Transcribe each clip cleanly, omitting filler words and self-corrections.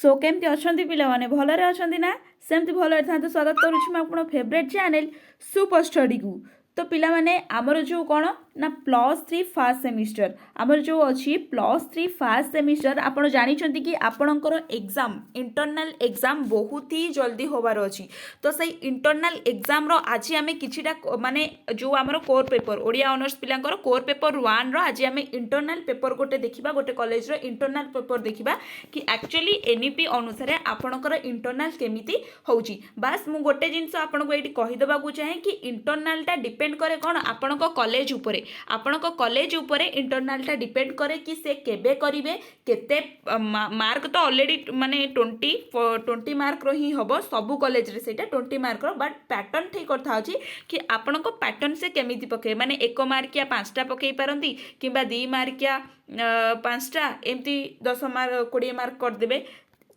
सो केमती अछंती पिला माने भलरे अछंती ना सेमती भलरे थांतु स्वागत करूछि म आपन फेवरेट चैनल सुपर स्टडी को। तो पिला माने हमर जो कोन ना +3 फर्स्ट सेमिस्टर हमर जो अछि +3 फर्स्ट सेमिस्टर आपण जानि छंती कि आपणकर एग्जाम इंटरनल एग्जाम बहुत ही जल्दी होबार अछि। तो सही इंटरनल एग्जाम रो आज आमे किछिटा माने जो हमर कोर पेपर ओडिया ऑनर्स पिलांकर कोर पेपर 1 रो आज आमे इंटरनल पेपर गोटे देखिबा गोटे कॉलेज रो इंटरनल पेपर देखिबा कि एक्चुअली एनईपी अनुसार आपणकर इंटरनल केमिति होउची। बस मु गोटे जिंस आपनको एठी कहि देबा को चाहे कि इंटरनल टा डिपेंड करे कोन आपणको कॉलेज उपरे आपणको कॉलेज उपरे इंटरनल टा डिपेंड करे कि से केबे करिवे केते मार्क तो ऑलरेडी माने 20 मार्क रो ही हबो सब कॉलेज रे सेटा 20 मार्क रो बट पैटर्न ठीक करथा अछि कि आपणको पैटर्न से केमिति पके माने 1 मार्किया 5टा पकेई पारंती किबा 2 मार्किया 5टा एमती 10 मार्क 20 मार्क कर देबे।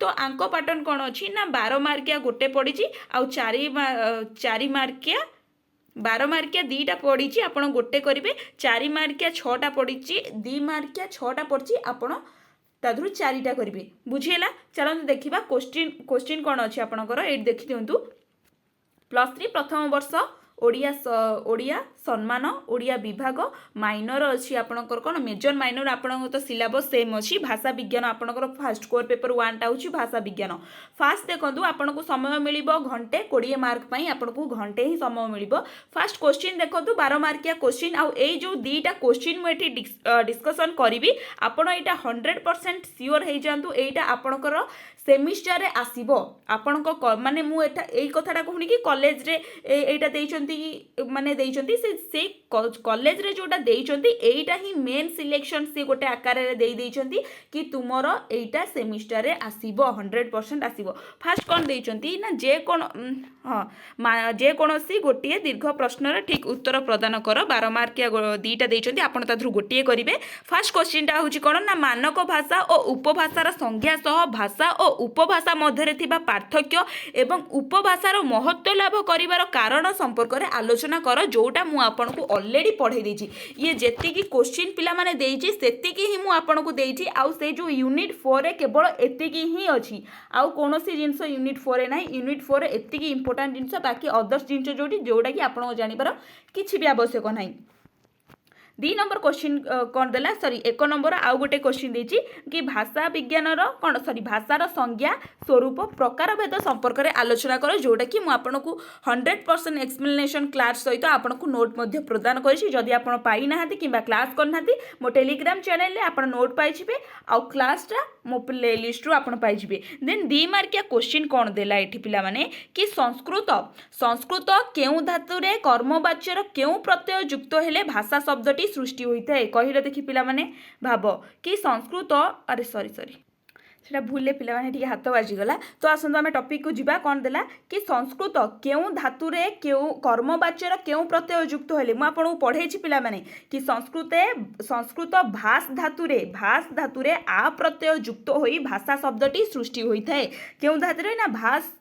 तो आंक पैटर्न कौन अच्छी ना 12 मार्किया गोटे पड़ी आउ 4 मार्किया 12 मार्किया 2टा पड़ी आप गोटे करेंगे 4 मार्किया 6टा पड़ी 2 मार्किया 6टा पड़ी आप तादू 4टा करेंगे बुझीला। चलते देखा क्वेश्चन कौन अच्छी आपंकर ये देखी दिंतु +3 प्रथम वर्ष ओडिया सम्मान ओडिया विभाग माइनर अच्छी आपणकर कौन मेजर माइनर आपन तो सिलेबस सेम अच्छी भाषा विज्ञान आपणकर फास्ट कोर पेपर 1टा हूँ भाषा विज्ञान। फास्ट देखो आपको समय मिल घंटे 20 मार्क पर आपको घंटे ही समय मिल। फास्ट क्वेश्चन देखो 12 मार्किया क्वेश्चन आउ ए जो 2टा क्वेश्चन मुझे डिस्कसन करी आपड़ यहाँ 100% सियोर हो जातु यहाँ आपणकर सेमिस्टर रे आसीबो आपण माने मु एटा एई कथाटा कहूनी कि कॉलेज रे एटा देइचंती माने देइचंती से कॉलेज रे जोटा देइचंती एटा ही मेन सिलेक्शन से गोटे आकार रे देइ देइचंती कि तुमरो एटा सेमिस्टर रे आसीबो 100% आसीबो। फास्ट कोन देइचंती ना जे कोन हां जे कोनोसी गोटिए दीर्घ प्रश्न रे ठीक उत्तर प्रदान कर 12 मार्किया 2टा देइचंती आपण ताथरु गोटिए करिवे। फास्ट क्वेश्चन टा होची कोन ना मानक भाषा और उपभाषार संज्ञा सह भाषा और उपभाषा मध्य थिबा पार्थक्य एवं उपभाषार महत्व लाभ करिवार कारण संपर्क रे आलोचना कर जोटा मु आपनको ऑलरेडी पढ़ाई देछि। ये जेति की क्वेश्चन पिला माने देछि सेति ही मु आपनको देछि आउ से जो यूनिट 4 रे केवल एति की ही अछि आउ कोनोसी जिंस यूनिट 4 रे नाही यूनिट 4 रे एति की इंपोर्टेंट जिंस बाकी अदर्स जिंस जोटा कि आपनको जानिबार किछि भी आवश्यक नाही। 2 नंबर क्वेश्चन कौन देला सॉरी 1 नंबर आउ गोटे क्वेश्चन देछि कि भाषा विज्ञान कौन सॉरी भाषार संज्ञा स्वरूप प्रकार भेद संपर्क रे आलोचना कर जोटा कि मु आपनको 100% एक्सप्लेनेशन क्लास सहित आपनको नोट मध्ये प्रदान करिछि। जदि आपण पाई नाहांती किबा क्लास कर नाहांती मो टेलीग्राम चैनल रे आपण नोट पाई छिबे आउ क्लास टा मो प्लेलिस्ट रो आपण पाई छिबे। देन 2 मार्किया क्वेश्चन कौन देला एठी पिला माने कि संस्कृत केउ धातु रे कर्मवाच्यर केउ प्रत्यय युक्त हेले भाषा शब्दटी सृष्टि होता है कहले देखि पिला माने भाव कि संस्कृत अरे सॉरी सेटा भूले पिला माने ठीक हाथ बाजी गला। तो आसंतो आमे टॉपिक को जिबा कौन देला कि संस्कृत केउ धातु रे केउ कर्मवाच्यर केउ प्रत्यय युक्त हेले मु आपन पढ़े छि पिला माने कि संस्कृत भास धातु रे आ प्रत्यय युक्त होई भाषा शब्दटी सृष्टि होता है केउ धातु रे ना भास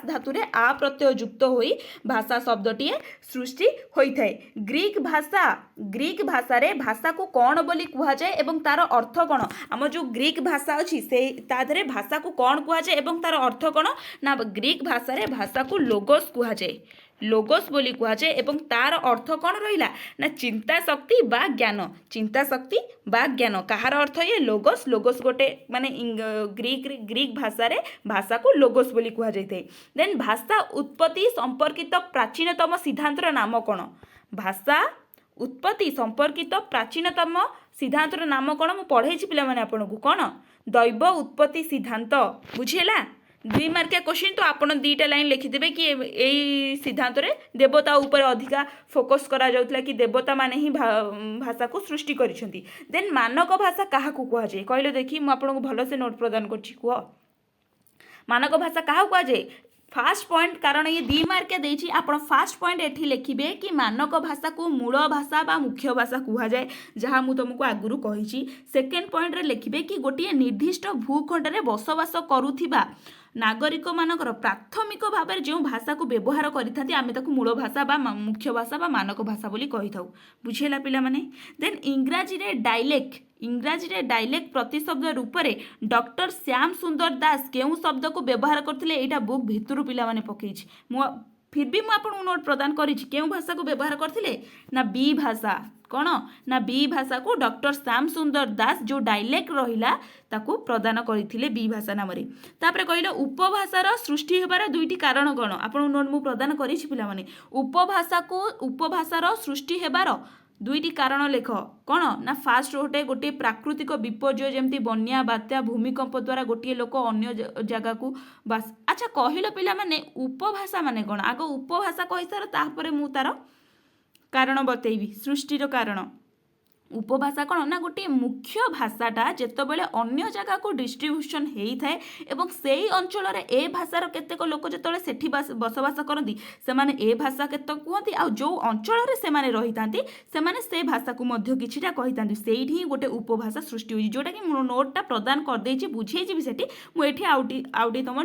धातु रे आ प्रत्यय युक्त होई भाषा शब्दटी सृष्टि होता है। ग्रीक भाषा रे भाषा को कौन बोली कुहा जाए एवं तार अर्थ कौन आम जो ग्रीक भाषा अच्छी से तादरे भाषा को कौन कुहा जाए एवं तार अर्थ कौन ना ग्रीक भाषा रे भाषा को लोगोस कुहा जाए लोगोस बोली कुहा जाए एवं तार अर्थ कौन रहिला ना चिंता शक्ति बा ज्ञान कहार अर्थ ये लोगोस गोटे माने ग्रीक भाषा रे भाषा को लोगोस बोली कुहा जाइते। देन भाषा उत्पत्ति संपर्कित प्राचीनतम सिद्धांतर नाम कौन भाषा उत्पत्ति संपर्कित प्राचीनतम सिद्धांतर नाम कौन मु पढ़े पिला माने आपनको कौन दैव उत्पत्ति सिद्धांत बुझेला। 2 मार्किया क्वेश्चन तो आपन 2टा लाइन लिखिदेबे कि एई सिद्धांत रे देवता ऊपर अधिका फोकस करा जाउतला कि देवता माने ही भाषा को सृष्टि करिसेंती। देन मानक भाषा काहा को कुहा जाय कहले देखि मु आपनको भलो से नोट प्रदान करछि कुह मानक भाषा काहा कुहा जाय। फास्ट पॉइंट कारण ये 2 मार्किया देछि आपण फास्ट पॉइंट एठी लिखिबे कि मानक भाषा को मूल भाषा बा मुख्य भाषा कुहा जाय जहाँ मु तुमको आगुरु कहिछि। सेकेंड पॉइंट रे लिखिबे कि गोटिए निर्दिष्ट भूखंड रे बसवास करूथिबा ନାଗରିକ ମାନଙ୍କର ପ୍ରାଥମିକ ଭାବରେ ଯେଉଁ ଭାଷାକୁ ବ୍ୟବହାର କରିଥାନ୍ତି ଆମେ ତାକୁ ମୂଳ ଭାଷା ବା ମୁଖ୍ୟ ଭାଷା ବା ମାନକ ଭାଷା ବୋଲି କହିଥାଉ। ବୁଝିହେଲା ପିଲାମାନେ? ଦେନ୍ ଇଂରାଜୀରେ ଡାଇଲେକ୍ଟ ପ୍ରତିଶବ୍ଦ ରୂପରେ ଡକ୍ଟର ଶ୍ୟାମ ସୁନ୍ଦର ଦାସ କେଉଁ ଶବ୍ଦକୁ ବ୍ୟବହାର କରିଥିଲେ ଏଇଟା ବୁକ୍ ଭିତରୁ ପିଲାମାନେ ପକେଇଛି। ଫିର୍ ବି ମୁଁ ଆପଣଙ୍କୁ ନୋଟ୍ ପ୍ରଦାନ କରିଛି। କେଉଁ ଭାଷାକୁ ବ୍ୟବହାର କରିଥିଲେ ନା ବି ଭାଷା। କ'ଣ ନା ବି ଭାଷାକୁ ଡକ୍ଟର ଶ୍ୟାମ ସୁନ୍ଦର ଦାସ ଯେଉଁ ଡାଇଲେକ୍ଟ ରହିଲା ତାକୁ ପ୍ରଦାନ କରିଥିଲେ ବି ଭାଷା ନାମରେ। ତାପରେ କହିଲେ ଉପଭାଷାର ସୃଷ୍ଟି ହେବାର ଦୁଇଟି କାରଣ କ'ଣ? ଆପଣଙ୍କୁ ନୋଟ୍ ମୁଁ ପ୍ରଦାନ କରିଛି ପିଲାମାନେ। ଉପଭାଷାର ସୃଷ୍ଟି ହେବାର ଦୁଇଟି କାରଣ ଲେଖ। କ'ଣ ନା ଫାଷ୍ଟ ଗୋଟିଏ ପ୍ରାକୃତିକ ବିପର୍ଯ୍ୟୟ ଯେମିତି ବନ୍ୟା ବାତ୍ୟା ଭୂମିକମ୍ପ ଦ୍ୱାରା ଗୋଟିଏ ଲୋକ ଅନ୍ୟ ଜାଗାକୁ ଆଚ୍ଛା କହିଲ ପିଲାମାନେ ଉପଭାଷା ମାନେ କ'ଣ? ଆଗ ଉପଭାଷା କହିସାର ତାପରେ ମୁଁ ତାର କାରଣ ବତେଇବି ସୃଷ୍ଟିର କାରଣ। ଉପଭାଷା କ'ଣ ନା ଗୋଟିଏ ମୁଖ୍ୟ ଭାଷାଟା ଯେତେବେଳେ ଅନ୍ୟ ଜାଗାକୁ ଡିଷ୍ଟ୍ରିବ୍ୟୁସନ୍ ହେଇଥାଏ ଏବଂ ସେଇ ଅଞ୍ଚଳରେ ଏ ଭାଷାର କେତେକ ଲୋକ ଯେତେବେଳେ ସେଠି ବସବାସ କରନ୍ତି ସେମାନେ ଏ ଭାଷା କେତେକ କୁହନ୍ତି ଆଉ ଯେଉଁ ଅଞ୍ଚଳରେ ସେମାନେ ରହିଥାନ୍ତି ସେମାନେ ସେ ଭାଷାକୁ ମଧ୍ୟ କିଛିଟା କହିଥାନ୍ତି। ସେଇଠି ହିଁ ଗୋଟେ ଉପଭାଷା ସୃଷ୍ଟି ହେଉଛି ଯେଉଁଟାକି ମୁଁ ନୋଟ୍ଟା ପ୍ରଦାନ କରିଦେଇଛି ବୁଝେଇଯିବି ସେଠି। ମୁଁ ଏଠି ଆଉ ଟିକେ ତୁମ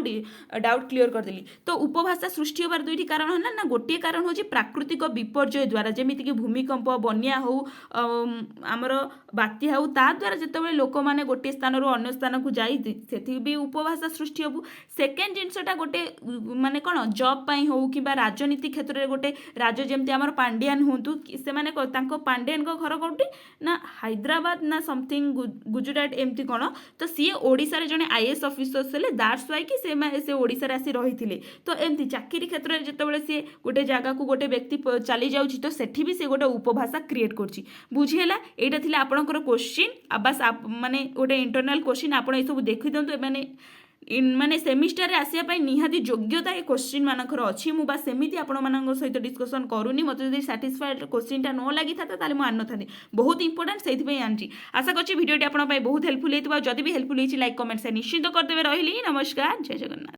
ଡାଉଟ୍ କ୍ଲିୟର କରିଦେଲି। ତ ଉପଭାଷା ସୃଷ୍ଟି ହେବାର ଦୁଇଟି କାରଣ ହେଲା ନା ଗୋଟିଏ କାରଣ ହେଉଛି ପ୍ରାକୃତିକ ବିପର୍ଯ୍ୟୟ ଦ୍ୱାରା ଯେମିତିକି ଭୂମିକମ୍ପ ବନ୍ୟା ହେଉ ଆମର ବାତ୍ୟା ହେଉ ତା ଦ୍ୱାରା ଯେତେବେଳେ ଲୋକମାନେ ଗୋଟିଏ ସ୍ଥାନରୁ ଅନ୍ୟ ସ୍ଥାନକୁ ଯାଇ ସେଠି ବି ଉପଭାଷା ସୃଷ୍ଟି ହେବୁ। ସେକେଣ୍ଡ ଜିନିଷଟା ଗୋଟେ ମାନେ କ'ଣ ଜବ୍ ପାଇଁ ହେଉ କିମ୍ବା ରାଜନୀତି କ୍ଷେତ୍ରରେ ଗୋଟେ ରାଜ ଯେମିତି ଆମର ପାଣ୍ଡିଆନ୍ ହୁଅନ୍ତୁ ସେମାନେ ତାଙ୍କ ପାଣ୍ଡିଆନଙ୍କ ଘର କେଉଁଠି ନା ହାଇଦ୍ରାବାଦ ନା ସମଥିଙ୍ଗ ଗୁଜୁରାଟ ଏମିତି କ'ଣ ତ ସିଏ ଓଡ଼ିଶାରେ ଜଣେ IAS ଅଫିସର୍ସ ହେଲେ ଦ୍ୟାଟ୍ସ ୱାଇ କି ସେ ଓଡ଼ିଶାରେ ଆସି ରହିଥିଲେ। ତ ଏମିତି ଚାକିରି କ୍ଷେତ୍ରରେ ଯେତେବେଳେ ସିଏ ଗୋଟେ ଜାଗାକୁ ଗୋଟେ ବ୍ୟକ୍ତି ଚାଲି ଯାଉଛି ତ ସେଠି ବି ସେ ଗୋଟେ ଉପଭାଷା କ୍ରିଏଟ୍ କରୁଛି। ବୁଝିହେଲା? এইটা ଥିଲା ଆପଣଙ୍କର କୋଶ୍ଚିନ୍ ବାସ୍ ମାନେ ଗୋଟେ ଇଣ୍ଟରନାଲ୍ କୋଶ୍ଚିନ୍ ଆପଣ ଏସବୁ ଦେଖିଦିଅନ୍ତୁ। ମାନେ ସେମିଷ୍ଟାରରେ ଆସିବା ପାଇଁ ନିହାତି ଯୋଗ୍ୟତା ଏ କୋଶ୍ଚିନ୍ ମାନଙ୍କର ଅଛି। ମୁଁ ବାସ୍ ସେମିତି ଆପଣମାନଙ୍କ ସହିତ ଡିସ୍କସନ୍ କରୁନି। ମୋତେ ଯଦି ସାଟିସ୍ଫାଏଡ୍ କୋଶ୍ଚିନ୍ଟା ନ ଲାଗିଥାନ୍ତା ତାହେଲେ ମୁଁ ଆଣିନଥାନ୍ତି। ବହୁତ ଇମ୍ପୋର୍ଟାଣ୍ଟ ସେଇଥିପାଇଁ ଆଣିଛି। ଆଶା କରୁଛି ଭିଡ଼ିଓଟି ଆପଣଙ୍କ ପାଇଁ ବହୁତ ହେଲ୍ପଫୁଲ୍ ହେଇଥିବ। ଯଦି ବି ହେଲ୍ପଫୁଲ୍ ହେଇଛି ଲାଇକ୍ କମେଣ୍ଟ ସେୟାର ନିଶ୍ଚିତ କରିଦେବେ। ରହିଲି ନମସ୍କାର, ଜୟ ଜଗନ୍ନାଥ।